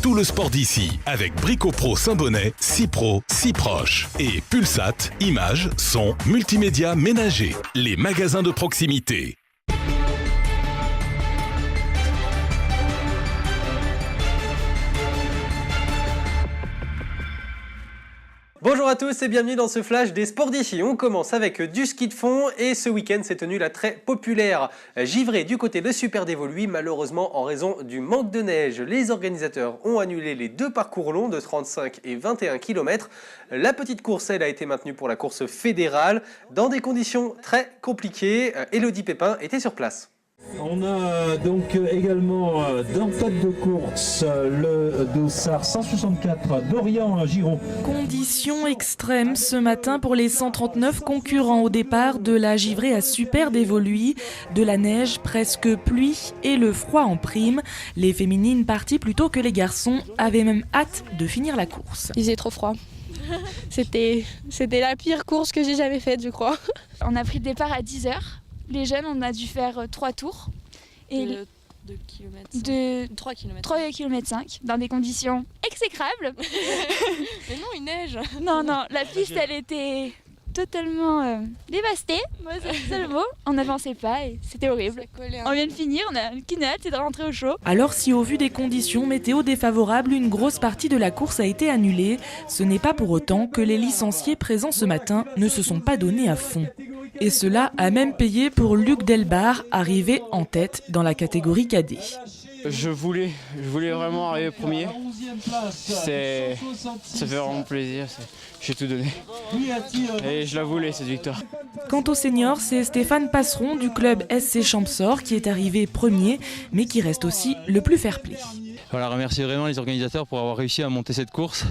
tout le sport d'ici avec Brico-Pro Saint-Bonnet, si pro, si proche. Et Pulsat, images, son, multimédia, ménager. Les magasins de proximité. Bonjour à tous et bienvenue dans ce flash des sports d'ici. On commence avec du ski de fond et ce week-end s'est tenue la très populaire givrée du côté de Super Dévoluy. Malheureusement, en raison du manque de neige, les organisateurs ont annulé les deux parcours longs de 35 et 21 km. La petite course, elle, a été maintenue pour la course fédérale dans des conditions très compliquées. Élodie Pépin était sur place. On a donc également dans tête de course le dossard 164 Dorian Giraud. Conditions extrêmes ce matin pour les 139 concurrents au départ de la givrée à Super Dévoluy. De la neige, presque pluie et le froid en prime. Les féminines parties plus tôt que les garçons avaient même hâte de finir la course. Il faisait trop froid. C'était la pire course que j'ai jamais faite, je crois. On a pris le départ à 10h. Les jeunes, on a dû faire 3 tours. Et 3 km. 3 km 5 dans des conditions exécrables. Mais non, il neige. Non, la piste, elle était totalement dévastée. Moi, c'est le mot. On n'avançait pas et c'était horrible. On vient de finir, on a qu'une hâte, c'est de rentrer au chaud. Alors si au vu des conditions météo défavorables, une grosse partie de la course a été annulée, ce n'est pas pour autant que les licenciés présents ce matin ne se sont pas donnés à fond. Et cela a même payé pour Luc Delbar, arrivé en tête dans la catégorie cadet. Je voulais vraiment arriver premier. Ça fait vraiment plaisir. J'ai tout donné. Et je la voulais, cette victoire. Quant aux seniors, c'est Stéphane Passeron du club SC Champsor qui est arrivé premier, mais qui reste aussi le plus fair-play. Voilà, remercier vraiment les organisateurs pour avoir réussi à monter cette course.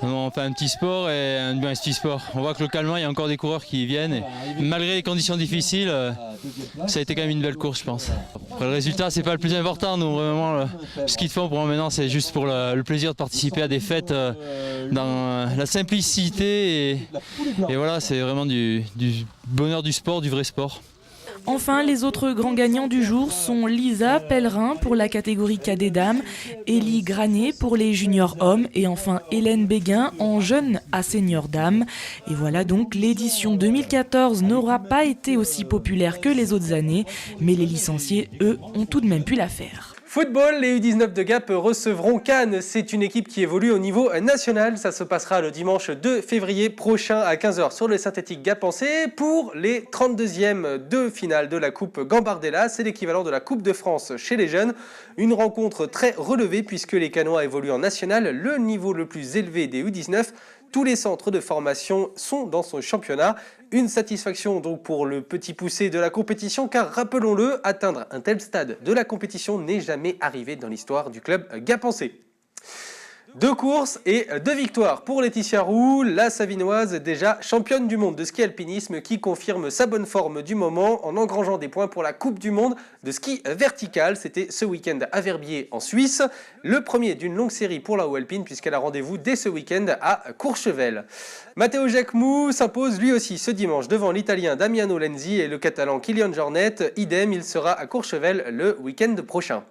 On fait un petit sport et un petit sport. On voit que localement, il y a encore des coureurs qui viennent. Et malgré les conditions difficiles, ça a été quand même une belle course, je pense. Après, le résultat, c'est pas le plus important. Nous, vraiment, le ski de fond, pour moi, maintenant, c'est juste pour le plaisir de participer à des fêtes dans la simplicité. Et voilà, c'est vraiment du bonheur du sport, du vrai sport. Enfin, les autres grands gagnants du jour sont Lisa Pellerin pour la catégorie cadet dames, Élie Granet pour les juniors hommes et enfin Hélène Béguin en jeune à senior dames. Et voilà donc, l'édition 2014 n'aura pas été aussi populaire que les autres années, mais les licenciés, eux, ont tout de même pu la faire. Football, les U19 de Gap recevront Cannes. C'est une équipe qui évolue au niveau national. Ça se passera le dimanche 2 février prochain à 15h sur le synthétique Gapençais pour les 32e de finale de la Coupe Gambardella. C'est l'équivalent de la Coupe de France chez les jeunes. Une rencontre très relevée puisque les Cannois évoluent en national, le niveau le plus élevé des U19. Tous les centres de formation sont dans ce championnat. Une satisfaction donc pour le petit poussé de la compétition car rappelons-le, atteindre un tel stade de la compétition n'est jamais arrivé dans l'histoire du club gapençais. 2 courses et 2 victoires pour Laetitia Roux, la Savinoise déjà championne du monde de ski alpinisme qui confirme sa bonne forme du moment en engrangeant des points pour la Coupe du monde de ski vertical. C'était ce week-end à Verbier en Suisse, le premier d'une longue série pour la haut alpine puisqu'elle a rendez-vous dès ce week-end à Courchevel. Matteo Jacquemou s'impose lui aussi ce dimanche devant l'Italien Damiano Lenzi et le Catalan Kilian Jornet. Idem, il sera à Courchevel le week-end prochain.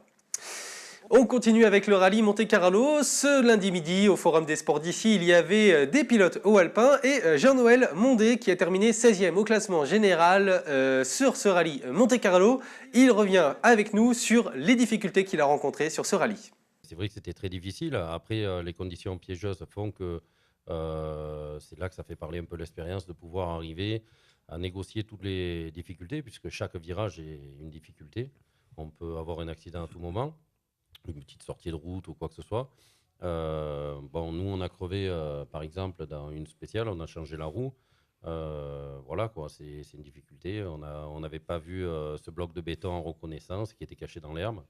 On continue avec le rallye Monte-Carlo. Ce lundi midi, au Forum des Sports d'ici, il y avait des pilotes haut alpin et Jean-Noël Mondé qui a terminé 16e au classement général sur ce rallye Monte-Carlo. Il revient avec nous sur les difficultés qu'il a rencontrées sur ce rallye. C'est vrai que c'était très difficile. Après, les conditions piégeuses font que c'est là que ça fait parler un peu l'expérience de pouvoir arriver à négocier toutes les difficultés puisque chaque virage est une difficulté. On peut avoir un accident à tout moment. Une petite sortie de route ou quoi que ce soit. Nous, on a crevé, par exemple, dans une spéciale, on a changé la roue. Voilà, quoi, c'est une difficulté. On n'avait pas vu ce bloc de béton en reconnaissance qui était caché dans l'herbe.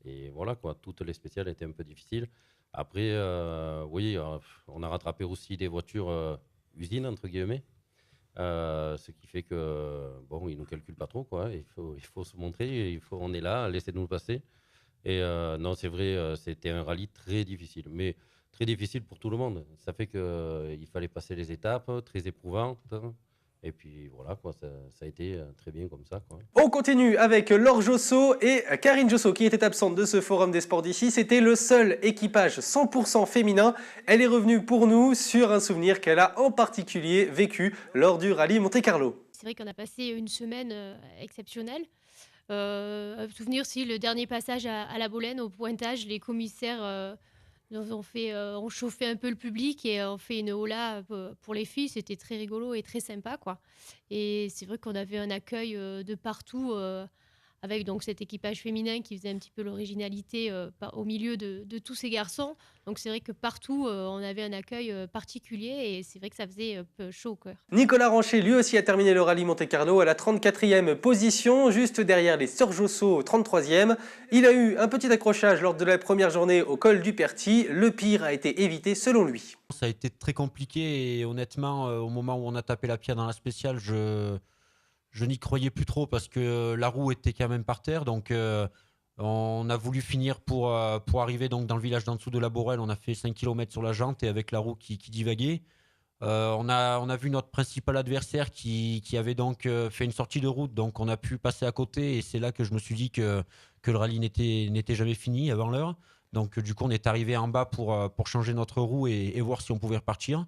Et voilà, quoi, toutes les spéciales étaient un peu difficiles. Après, on a rattrapé aussi des voitures usines, entre guillemets. Ce qui fait que, ils ne nous calculent pas trop, quoi. Il faut se montrer, on est là, laissez-nous passer. Et non, c'est vrai, c'était un rallye très difficile, mais très difficile pour tout le monde. Ça fait qu'il fallait passer les étapes, très éprouvantes. Et puis voilà, quoi, ça a été très bien comme ça, quoi. On continue avec Laure Josso et Karine Josso qui étaient absentes de ce forum des sports d'ici. C'était le seul équipage 100% féminin. Elle est revenue pour nous sur un souvenir qu'elle a en particulier vécu lors du rallye Monte-Carlo. C'est vrai qu'on a passé une semaine exceptionnelle. Souvenir, si le dernier passage à la Bolène, au pointage, les commissaires ont chauffé un peu le public et ont fait une hola pour les filles. C'était très rigolo et très sympa, quoi. Et c'est vrai qu'on avait un accueil de partout avec donc cet équipage féminin qui faisait un petit peu l'originalité au milieu de tous ces garçons. Donc c'est vrai que partout, on avait un accueil particulier et c'est vrai que ça faisait un peu chaud au cœur. Nicolas Ranchet, lui aussi, a terminé le rallye Monte-Carlo à la 34e position, juste derrière les Sœurs Josso, 33e. Il a eu un petit accrochage lors de la première journée au col du Perti. Le pire a été évité selon lui. Ça a été très compliqué et honnêtement, au moment où on a tapé la pierre dans la spéciale, je n'y croyais plus trop parce que la roue était quand même par terre. Donc on a voulu finir pour arriver donc dans le village d'en dessous de la Borel. On a fait 5 km sur la jante et avec la roue qui divaguait. On a vu notre principal adversaire qui avait donc fait une sortie de route. Donc on a pu passer à côté et c'est là que je me suis dit que le rallye n'était jamais fini avant l'heure. Donc du coup on est arrivé en bas pour changer notre roue et voir si on pouvait repartir.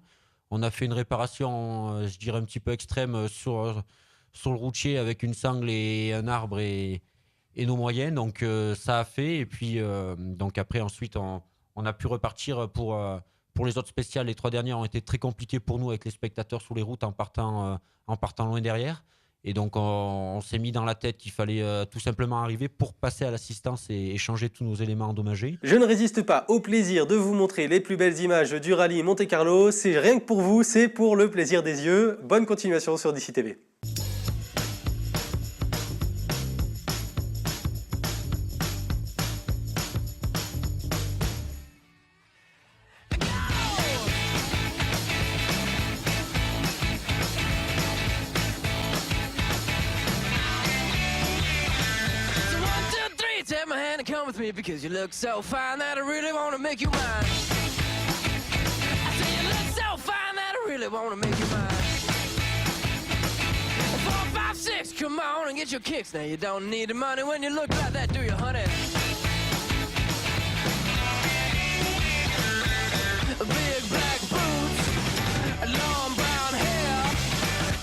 On a fait une réparation, je dirais un petit peu extrême sur le routier avec une sangle et un arbre et nos moyens. Donc ça a fait. Et puis donc après ensuite on a pu repartir pour les autres spéciales. Les 3 dernières ont été très compliquées pour nous avec les spectateurs sur les routes en partant loin derrière. Et donc on s'est mis dans la tête qu'il fallait tout simplement arriver pour passer à l'assistance et changer tous nos éléments endommagés. Je ne résiste pas au plaisir de vous montrer les plus belles images du rallye Monte-Carlo. C'est rien que pour vous, c'est pour le plaisir des yeux. Bonne continuation sur DC TV. Because you look so fine that I really want to make you mine. I say you look so fine that I really want to make you mine. 4, 5, 6, come on and get your kicks. Now you don't need the money when you look like that, do you, honey? Big black boots, long brown hair.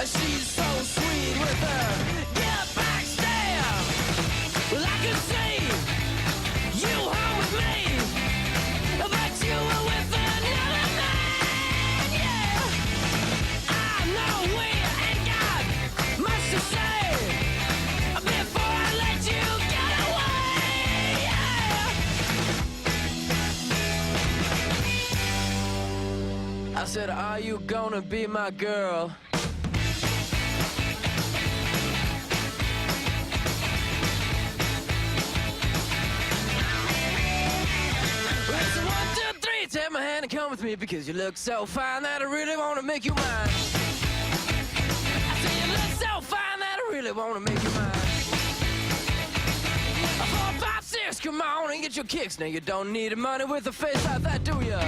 She's so sweet with her get back stare. Well, I can see you home with me, but you were with another man, yeah. I know we ain't got much to say before I let you get away, yeah. I said, are you gonna be my girl? Take my hand and come with me because you look so fine that I really want to make you mine. I say you look so fine that I really want to make you mine. 4, 5, 6, come on and get your kicks. Now you don't need the money with a face like that, do ya?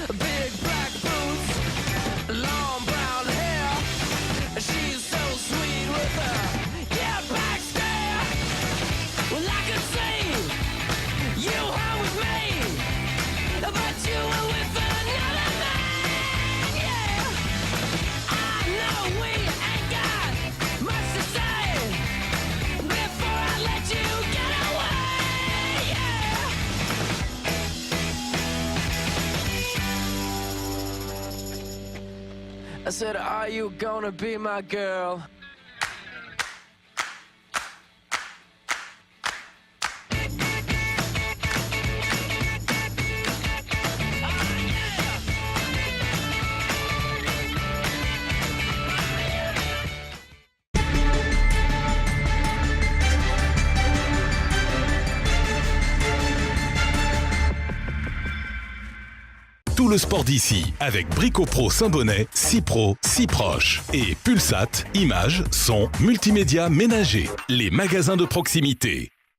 Big black boots, long brown hair. She's so sweet with her, yeah, back stare. Well, I could see you home with me, but you were with another man, yeah. I know we ain't got much to say before I let you get away, yeah. I said, are you gonna be my girl? Tout le sport d'ici avec Bricopro Saint-Bonnet, si pro, si proche. Et Pulsat, images, son, multimédia ménager. Les magasins de proximité.